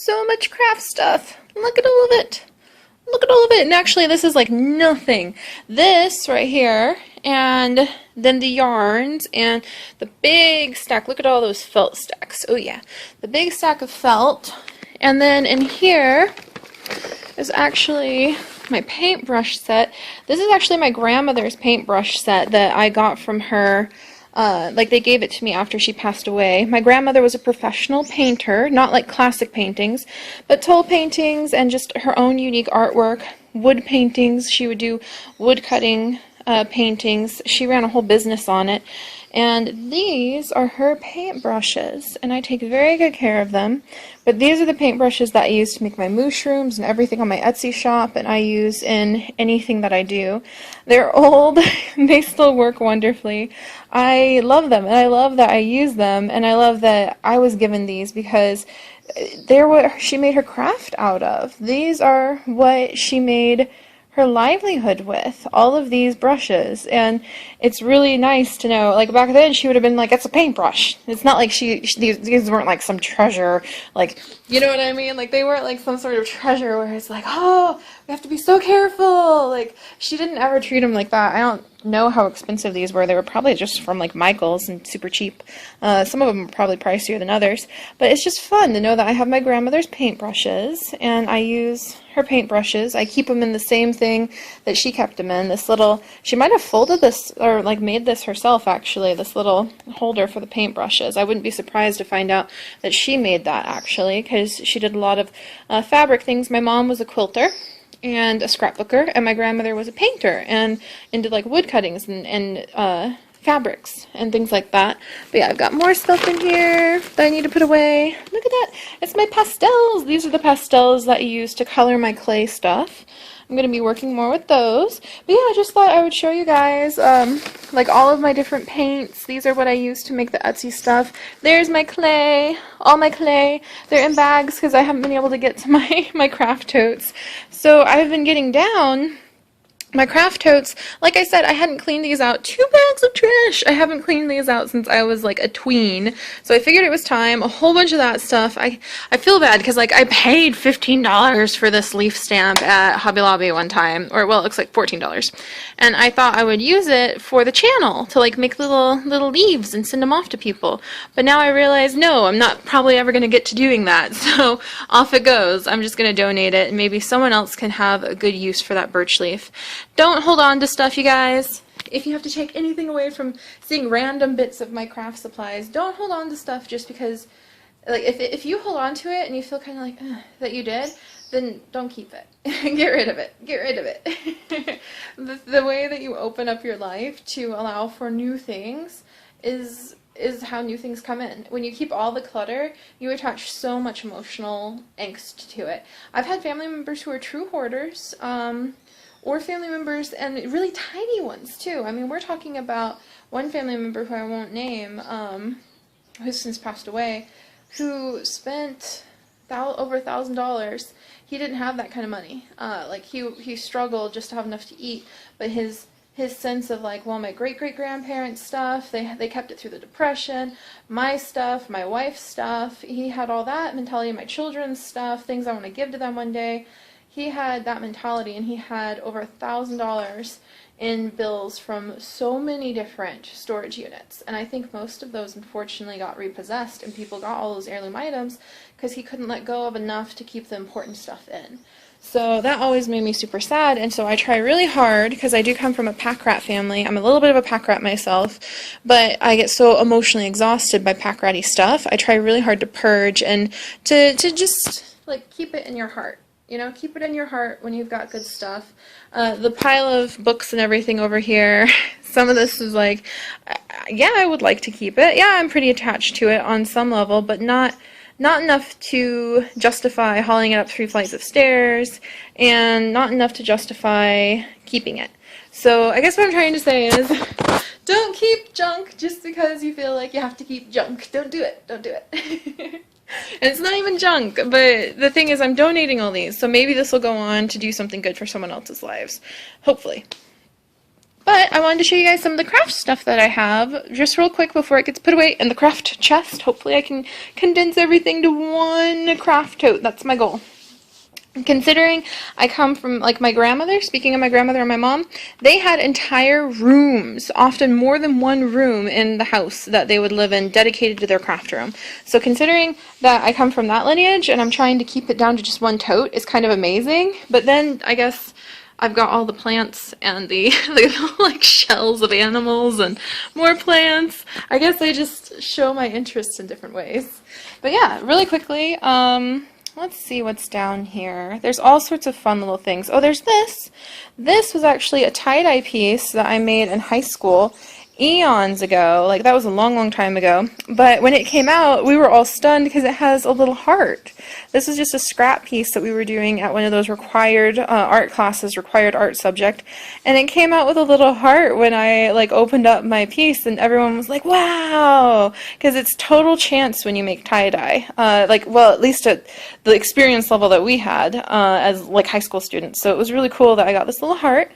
So much craft stuff. Look at all of it. Look at all of it. And actually, this is like nothing. This right here, and then the yarns, and the big stack. Look at all those felt stacks. Oh yeah. The big stack of felt. And then in here is actually my paintbrush set. This is actually my grandmother's paintbrush set that I got from her. Like they gave it to me after she passed away. My grandmother was a professional painter, not like classic paintings, but tall paintings and just her own unique artwork, wood paintings. She would do wood cutting paintings. She ran a whole business on it. And these are her paintbrushes, and I take very good care of them. But these are the paintbrushes that I use to make my mushrooms and everything on my Etsy shop, and I use in anything that I do. They're old, they still work wonderfully. I love them, and I love that I use them, and I love that I was given these because they're what she made her craft out of. These are what she made her livelihood with, all of these brushes. And it's really nice to know, like back then she would have been like, it's a paintbrush. It's not like these weren't like some treasure, like, you know what I mean? Like they weren't like some sort of treasure where it's like, oh, we have to be so careful. Like she didn't ever treat them like that. I don't know how expensive these were. They were probably just from like Michael's and super cheap. Some of them were probably pricier than others, but it's just fun to know that I have my grandmother's paintbrushes and I use her paintbrushes. I keep them in the same thing that she kept them in. This little, she might have folded this or like made this herself actually, this little holder for the paintbrushes. I wouldn't be surprised to find out that she made that actually, because she did a lot of fabric things. My mom was a quilter and a scrapbooker, and my grandmother was a painter and did like wood cuttings and fabrics and things like that. But yeah, I've got more stuff in here that I need to put away. Look at that. It's my pastels. These are the pastels that I use to color my clay stuff. I'm going to be working more with those. But yeah, I just thought I would show you guys like all of my different paints. These are what I use to make the Etsy stuff. There's my clay, all my clay. They're in bags because I haven't been able to get to my craft totes. So I've been getting down my craft totes. Like I said, I hadn't cleaned these out. 2 bags of trash. I haven't cleaned these out since I was like a tween. So I figured it was time. A whole bunch of that stuff. I feel bad because like I paid $15 for this leaf stamp at Hobby Lobby one time. Or well, it looks like $14. And I thought I would use it for the channel to like make little leaves and send them off to people. But now I realize no, I'm not probably ever going to get to doing that. So off it goes. I'm just going to donate it and maybe someone else can have a good use for that birch leaf. Don't hold on to stuff, you guys. If you have to take anything away from seeing random bits of my craft supplies, don't hold on to stuff just because, like, if you hold on to it and you feel kind of like that you did, then don't keep it. Get rid of it. Get rid of it. The way that you open up your life to allow for new things is how new things come in. When you keep all the clutter, you attach so much emotional angst to it. I've had family members who are true hoarders, or family members, and really tiny ones too. I mean, we're talking about one family member who I won't name, who's since passed away, who spent over $1,000. He didn't have that kind of money. Like he struggled just to have enough to eat, but his sense of like, well, my great-great-grandparents' stuff, they kept it through the Depression, my stuff, my wife's stuff, he had all that mentality, my children's stuff, things I want to give to them one day. He had that mentality, and he had over $1,000 in bills from so many different storage units. And I think most of those unfortunately got repossessed, and people got all those heirloom items because he couldn't let go of enough to keep the important stuff in. So that always made me super sad, and so I try really hard, because I do come from a Packrat family. I'm a little bit of a Packrat myself, but I get so emotionally exhausted by Packrat-y stuff. I try really hard to purge and to just like keep it in your heart. You know, keep it in your heart when you've got good stuff. The pile of books and everything over here, some of this is like, yeah, I would like to keep it. Yeah, I'm pretty attached to it on some level, but not enough to justify hauling it up 3 flights of stairs, and not enough to justify keeping it. So I guess what I'm trying to say is, don't keep junk just because you feel like you have to keep junk. Don't do it. Don't do it. And it's not even junk, but the thing is I'm donating all these, so maybe this will go on to do something good for someone else's lives. Hopefully. But I wanted to show you guys some of the craft stuff that I have just real quick before it gets put away in the craft chest. Hopefully I can condense everything to one craft tote. That's my goal. Considering I come from, like, my grandmother, speaking of my grandmother and my mom, they had entire rooms, often more than one room in the house that they would live in dedicated to their craft room. So considering that I come from that lineage and I'm trying to keep it down to just one tote is kind of amazing. But then I guess I've got all the plants and the like shells of animals and more plants. I guess I just show my interests in different ways. But yeah, really quickly, let's see what's down here. There's all sorts of fun little things. Oh, there's this. This was actually a tie-dye piece that I made in high school eons ago. Like, that was a long, long time ago. But when it came out, we were all stunned because it has a little heart. This is just a scrap piece that we were doing at one of those required art classes, required art subject. And it came out with a little heart when I, like, opened up my piece, and everyone was like, wow! Because it's total chance when you make tie-dye. Well, at least at the experience level that we had as, like, high school students. So it was really cool that I got this little heart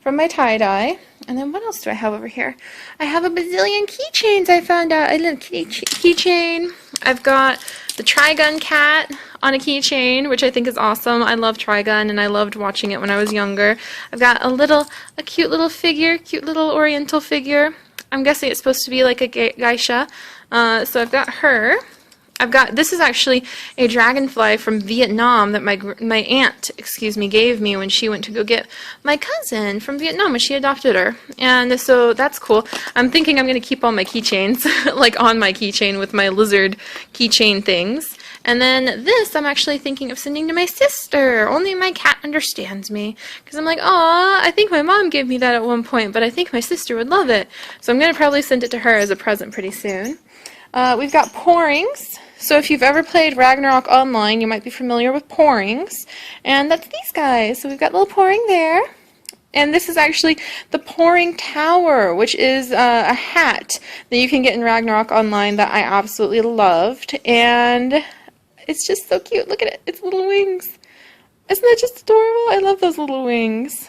from my tie-dye. And then what else do I have over here? I have a bazillion keychains I found out. I love keychain. I've got the Trigun cat on a keychain, which I think is awesome. I love Trigun, and I loved watching it when I was younger. I've got a cute little figure, cute little oriental figure. I'm guessing it's supposed to be like a geisha. So I've got her. This is actually a dragonfly from Vietnam that my aunt, gave me when she went to go get my cousin from Vietnam when she adopted her. And so that's cool. I'm thinking I'm going to keep all my keychains, like on my keychain with my lizard keychain things. And then this I'm actually thinking of sending to my sister. Only my cat understands me. Because I'm like, aw, I think my mom gave me that at one point, but I think my sister would love it. So I'm going to probably send it to her as a present pretty soon. We've got pourings. So if you've ever played Ragnarok Online, you might be familiar with pourings. And that's these guys. So we've got a little pouring there. And this is actually the Pouring Tower, which is a hat that you can get in Ragnarok Online that I absolutely loved. And it's just so cute. Look at it. Its little wings. Isn't that just adorable? I love those little wings.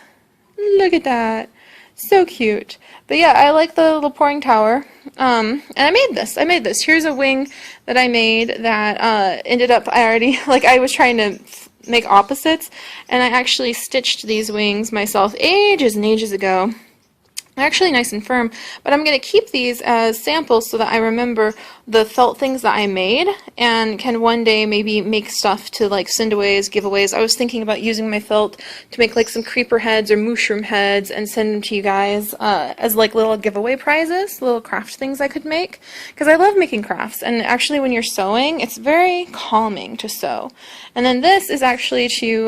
Look at that. So cute. But yeah, I like the little pouring tower. And I made this. Here's a wing that I made that ended up, I was trying to make opposites, and I actually stitched these wings myself ages and ages ago. They're actually nice and firm, but I'm going to keep these as samples so that I remember the felt things that I made and can one day maybe make stuff to like send away as giveaways. I was thinking about using my felt to make like some creeper heads or mushroom heads and send them to you guys as like little giveaway prizes, little craft things I could make, because I love making crafts. And actually when you're sewing, it's very calming to sew. And then this is actually to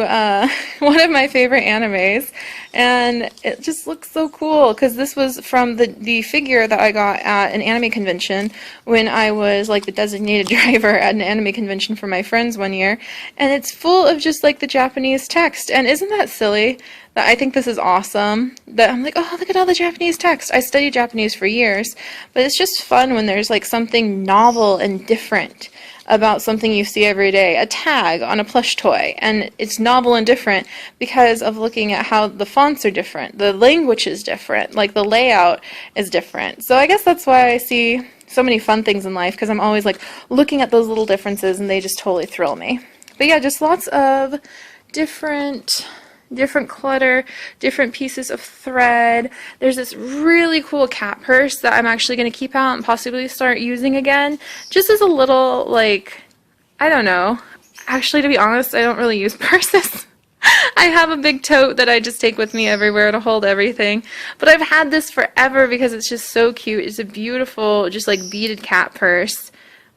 one of my favorite animes, and it just looks so cool because this was from the figure that I got at an anime convention when I was like the designated driver at an anime convention for my friends one year, and it's full of just like the Japanese text. And isn't that silly? That I think this is awesome. That I'm like, oh, look at all the Japanese text. I studied Japanese for years, but it's just fun when there's like something novel and different about something you see every day, a tag on a plush toy, and it's novel and different because of looking at how the fonts are different, the language is different, like the layout is different. So I guess that's why I see so many fun things in life, because I'm always like looking at those little differences and they just totally thrill me. But yeah, just lots of different clutter, different pieces of thread. There's this really cool cat purse that I'm actually going to keep out and possibly start using again, just as a little, like, I don't know. Actually, to be honest, I don't really use purses. I have a big tote that I just take with me everywhere to hold everything. But I've had this forever because it's just so cute. It's a beautiful, just like beaded cat purse.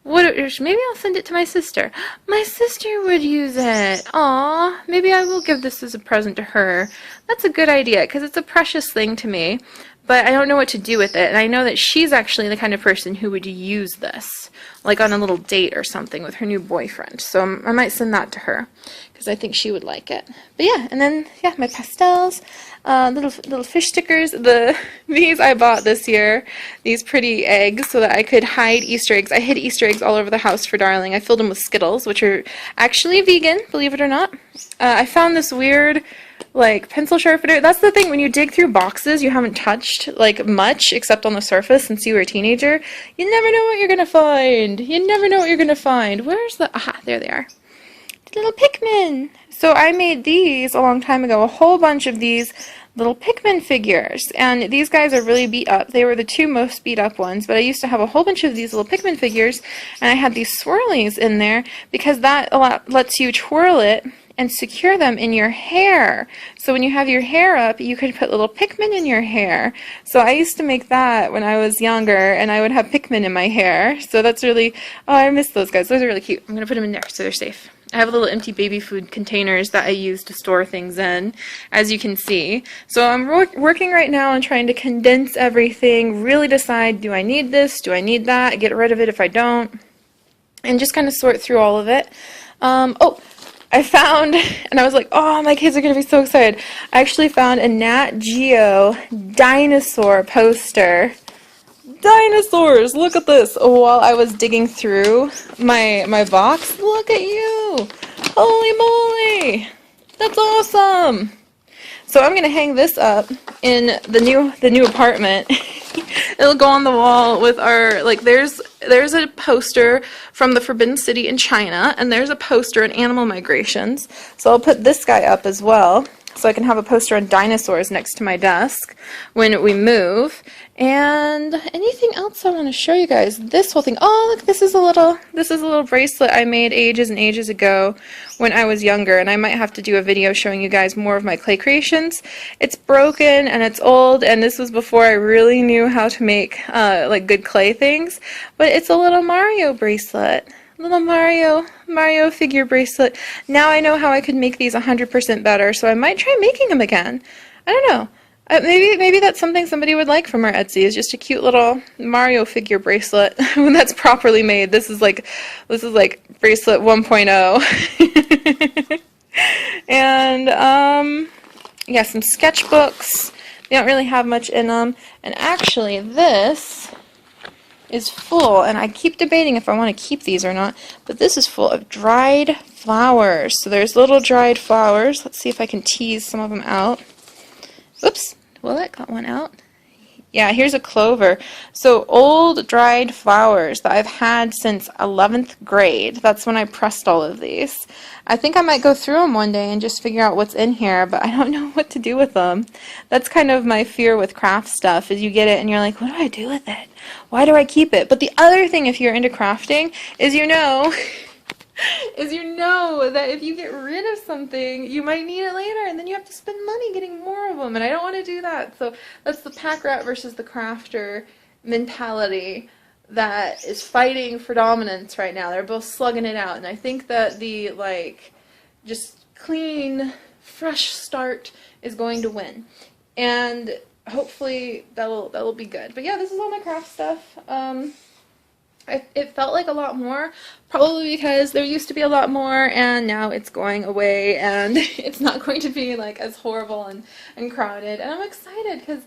Maybe I'll send it to my sister. My sister would use it. Aw, maybe I will give this as a present to her. That's a good idea, because it's a precious thing to me, but I don't know what to do with it, and I know that she's actually the kind of person who would use this, like on a little date or something with her new boyfriend, so I might send that to her, because I think she would like it. But yeah, and then, yeah, my pastels, little fish stickers. These I bought this year, these pretty eggs, so that I could hide Easter eggs. I hid Easter eggs all over the house for Darling. I filled them with Skittles, which are actually vegan, believe it or not. I found this weird like pencil sharpener. That's the thing, when you dig through boxes you haven't touched like much except on the surface since you were a teenager, you never know what you're gonna find. You never know what you're gonna find. Where's the, aha, there they are. The little Pikmin. So I made these a long time ago, a whole bunch of these little Pikmin figures, and these guys are really beat up. They were the two most beat up ones, but I used to have a whole bunch of these little Pikmin figures, and I had these swirlies in there because that lets you twirl it and secure them in your hair. So when you have your hair up, you could put little Pikmin in your hair. So I used to make that when I was younger, and I would have Pikmin in my hair. So that's really, oh, I miss those guys. Those are really cute. I'm going to put them in there so they're safe. I have little empty baby food containers that I use to store things in, as you can see. So I'm working right now on trying to condense everything, really decide, do I need this, do I need that, get rid of it if I don't, and just kind of sort through all of it. Oh, I found, and I was like, oh, my kids are going to be so excited. I actually found a Nat Geo dinosaur poster. Dinosaurs! Look at this! While I was digging through my box, look at you! Holy moly! That's awesome! So I'm gonna hang this up in the new apartment. It'll go on the wall with our, like, there's a poster from the Forbidden City in China, and there's a poster on animal migrations. So I'll put this guy up as well, so I can have a poster on dinosaurs next to my desk when we move. And anything else I want to show you guys? This whole thing. Oh, look, this is a little bracelet I made ages and ages ago when I was younger, and I might have to do a video showing you guys more of my clay creations. It's broken and it's old, and this was before I really knew how to make like good clay things. But it's a little Mario bracelet. Little Mario figure bracelet. Now I know how I could make these 100% better, so I might try making them again. I don't know. Maybe that's something somebody would like from our Etsy, is just a cute little Mario figure bracelet when that's properly made. This is like bracelet 1.0. And yeah, some sketchbooks. They don't really have much in them. And actually, this is full, and I keep debating if I want to keep these or not, but this is full of dried flowers. So there's little dried flowers. Let's see if I can tease some of them out. Oops, well, that got one out. Yeah, here's a clover. So old dried flowers that I've had since 11th grade. That's when I pressed all of these. I think I might go through them one day and just figure out what's in here, but I don't know what to do with them. That's kind of my fear with craft stuff, is you get it and you're like, what do I do with it? Why do I keep it? But the other thing, if you're into crafting, is you know that if you get rid of something, you might need it later, and then you have to spend money getting more of them, and I don't want to do that. So that's the Packrat versus the crafter mentality that is fighting for dominance right now. They're both slugging it out, and I think that the, like, just clean, fresh start is going to win. And hopefully that'll be good. But yeah, this is all my craft stuff. It felt like a lot more, probably because there used to be a lot more, and now it's going away, and it's not going to be like as horrible and crowded. And I'm excited because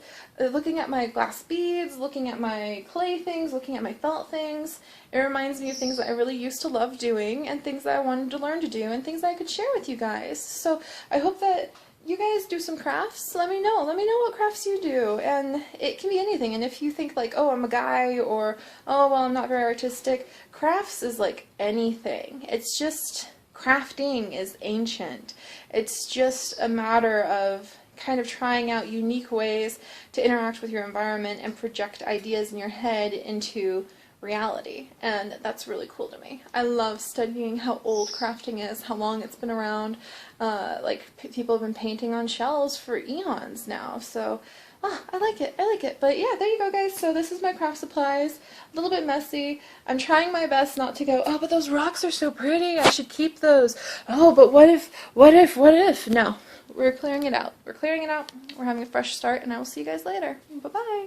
looking at my glass beads, looking at my clay things, looking at my felt things, it reminds me of things that I really used to love doing, and things that I wanted to learn to do, and things that I could share with you guys. So I hope that you guys do some crafts. Let me know what crafts you do, and it can be anything. And if you think like, oh, I'm a guy, or oh, well, I'm not very artistic, crafts is like anything. It's just, crafting is ancient. It's just a matter of kind of trying out unique ways to interact with your environment and project ideas in your head into reality, and that's really cool to me. I love studying how old crafting is, how long it's been around. Like, people have been painting on shells for eons now, so I like it. But yeah, there you go, guys. So this is my craft supplies. A little bit messy. I'm trying my best not to go, oh, but those rocks are so pretty, I should keep those. Oh, but what if? No, we're clearing it out. We're having a fresh start, and I will see you guys later. Bye-bye.